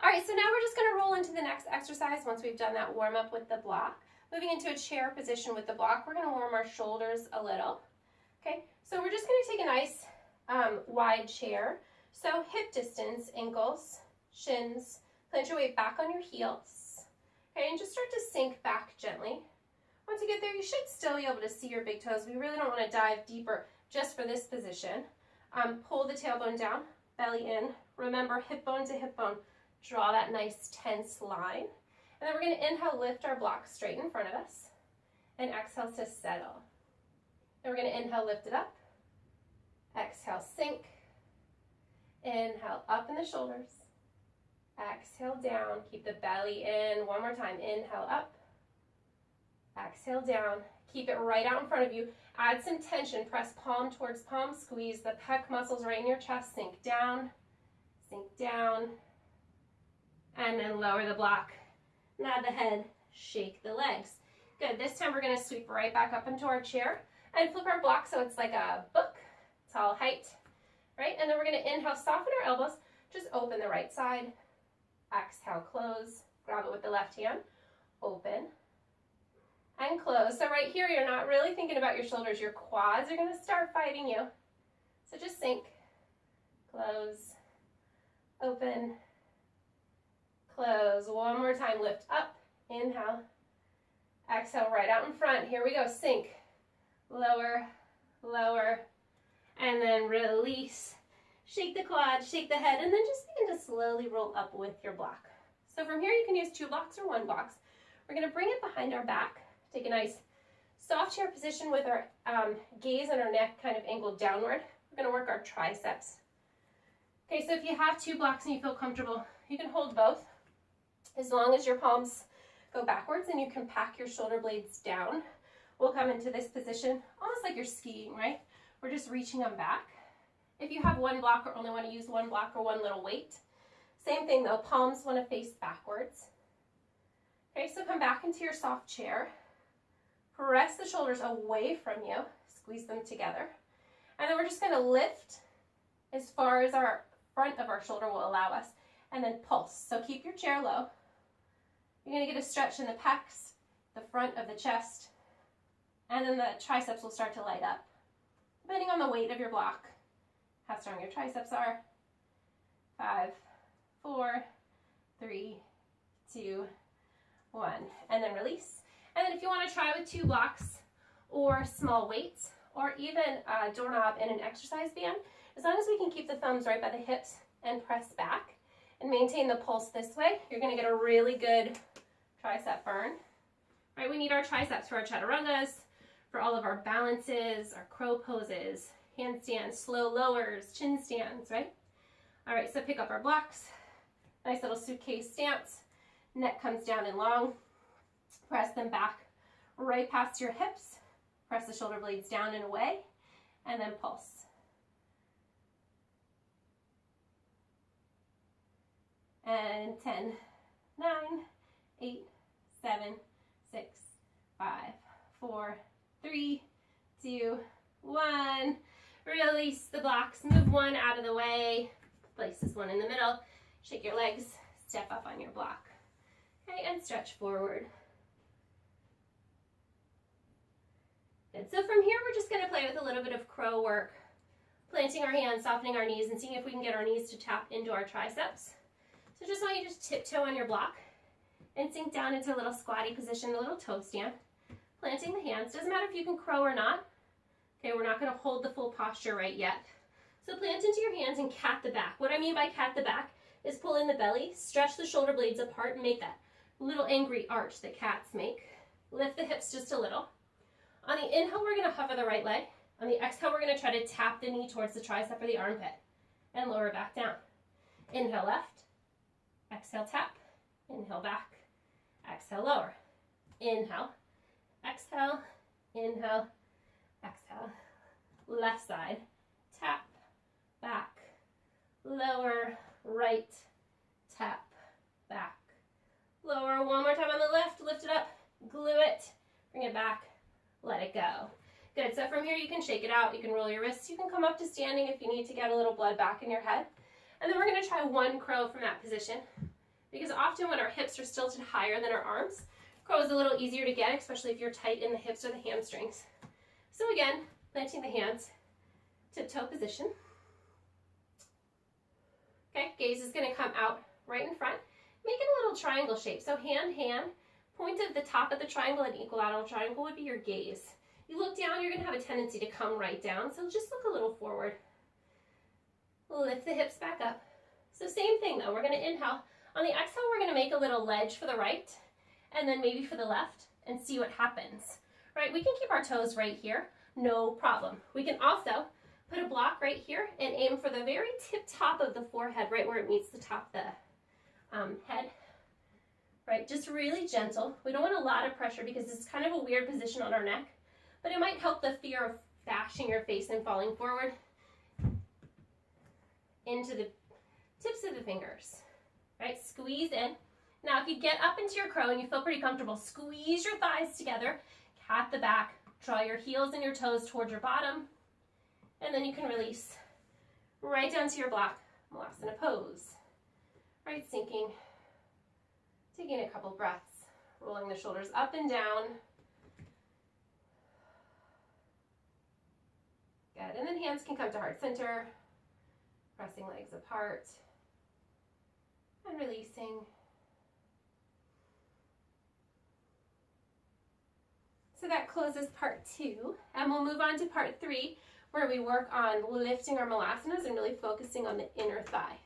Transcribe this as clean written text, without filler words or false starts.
All right, so now we're just going to roll into the next exercise once we've done that warm up with the block. Moving into a chair position with the block, we're going to warm our shoulders a little. Okay, so we're just going to take a nice wide chair. So hip distance, ankles, shins, plant your weight back on your heels. Okay, and just start to sink back gently. Once you get there, you should still be able to see your big toes. We really don't want to dive deeper just for this position. Pull the tailbone down, belly in. Remember, hip bone to hip bone. Draw that nice tense line. And then we're going to inhale, lift our block straight in front of us. And exhale to settle. Then we're going to inhale, lift it up. Exhale, sink. Inhale, up in the shoulders. Exhale, down. Keep the belly in. One more time. Inhale, up. Exhale, down. Keep it right out in front of you. Add some tension. Press palm towards palm. Squeeze the pec muscles right in your chest. Sink down. Sink down. And then lower the block. Nod the head. Shake the legs. Good. This time we're going to sweep right back up into our chair and flip our block so it's like a book, tall height. Right? And then we're going to inhale, soften our elbows. Just open the right side. Exhale, close. Grab it with the left hand. Open. And close. So right here, you're not really thinking about your shoulders. Your quads are going to start fighting you. So just sink, close, open, close. One more time. Lift up. Inhale. Exhale right out in front. Here we go. Sink, lower, lower, and then release. Shake the quad, shake the head, and then just begin to slowly roll up with your block. So from here, you can use 2 blocks or 1 block. We're going to bring it behind our back. Take a nice soft chair position with our gaze and our neck kind of angled downward. We're going to work our triceps. Okay, so if you have 2 blocks and you feel comfortable, you can hold both as long as your palms go backwards and you can pack your shoulder blades down. We'll come into this position almost like you're skiing, right? We're just reaching them back. If you have 1 block or only want to use 1 block or 1 little weight, same thing though, palms want to face backwards. Okay, so come back into your soft chair. Press the shoulders away from you, squeeze them together. And then we're just going to lift as far as our front of our shoulder will allow us, and then pulse. So keep your chair low. You're going to get a stretch in the pecs, the front of the chest, and then the triceps will start to light up, depending on the weight of your block, how strong your triceps are. 5, 4, 3, 2, 1, and then release. And then if you want to try with 2 blocks or small weights or even a doorknob and an exercise band, as long as we can keep the thumbs right by the hips and press back and maintain the pulse this way, you're going to get a really good tricep burn. Right? We need our triceps for our chaturangas, for all of our balances, our crow poses, handstands, slow lowers, chin stands, right? All right, so pick up our blocks. Nice little suitcase stance. Neck comes down and long. Press them back right past your hips. Press the shoulder blades down and away, and then pulse. And 10, 9, 8, 7, 6, 5, 4, 3, 2, 1. Release the blocks. Move 1 out of the way. Place this one in the middle. Shake your legs. Step up on your block. Okay, and stretch forward. Good. So from here, we're just going to play with a little bit of crow work. Planting our hands, softening our knees, and seeing if we can get our knees to tap into our triceps. So just want you to just tiptoe on your block and sink down into a little squatty position, a little toe stand. Planting the hands. Doesn't matter if you can crow or not. Okay, we're not going to hold the full posture right yet. So plant into your hands and cat the back. What I mean by cat the back is pull in the belly, stretch the shoulder blades apart, and make that little angry arch that cats make. Lift the hips just a little. On the inhale, we're going to hover the right leg. On the exhale, we're going to try to tap the knee towards the tricep or the armpit and lower back down. Inhale left, exhale tap, inhale back, exhale lower. Inhale, exhale, inhale, exhale. Left side, tap, back, lower, right, tap, back, lower. One more time on the left, lift it up, glue it, bring it back, let it go. Good, so from here you can shake it out, you can roll your wrists, you can come up to standing if you need to get a little blood back in your head. And then we're gonna try 1 crow from that position. because often when our hips are tilted higher than our arms, crow is a little easier to get, especially if you're tight in the hips or the hamstrings. So again, planting the hands, tiptoe position. Okay, gaze is going to come out right in front, making a little triangle shape. So hand, hand, point of the top of the triangle and equilateral triangle would be your gaze. You look down, you're going to have a tendency to come right down, so just look a little forward. Lift the hips back up. So same thing though, we're going to inhale. On the exhale, we're going to make a little ledge for the right, and then maybe for the left, and see what happens. Right, we can keep our toes right here, no problem. We can also put a block right here and aim for the very tip top of the forehead, right where it meets the top of the head. Right, just really gentle. We don't want a lot of pressure because it's kind of a weird position on our neck, but it might help the fear of bashing your face and falling forward into the tips of the fingers. Right, squeeze in. Now, if you get up into your crow and you feel pretty comfortable, squeeze your thighs together, cat the back, draw your heels and your toes towards your bottom, and then you can release right down to your block, Malasana pose. Right, sinking, taking a couple breaths, rolling the shoulders up and down. Good, and then hands can come to heart center, pressing legs apart, and releasing. So that closes part 2, and we'll move on to part 3, where we work on lifting our Malasanas and really focusing on the inner thigh.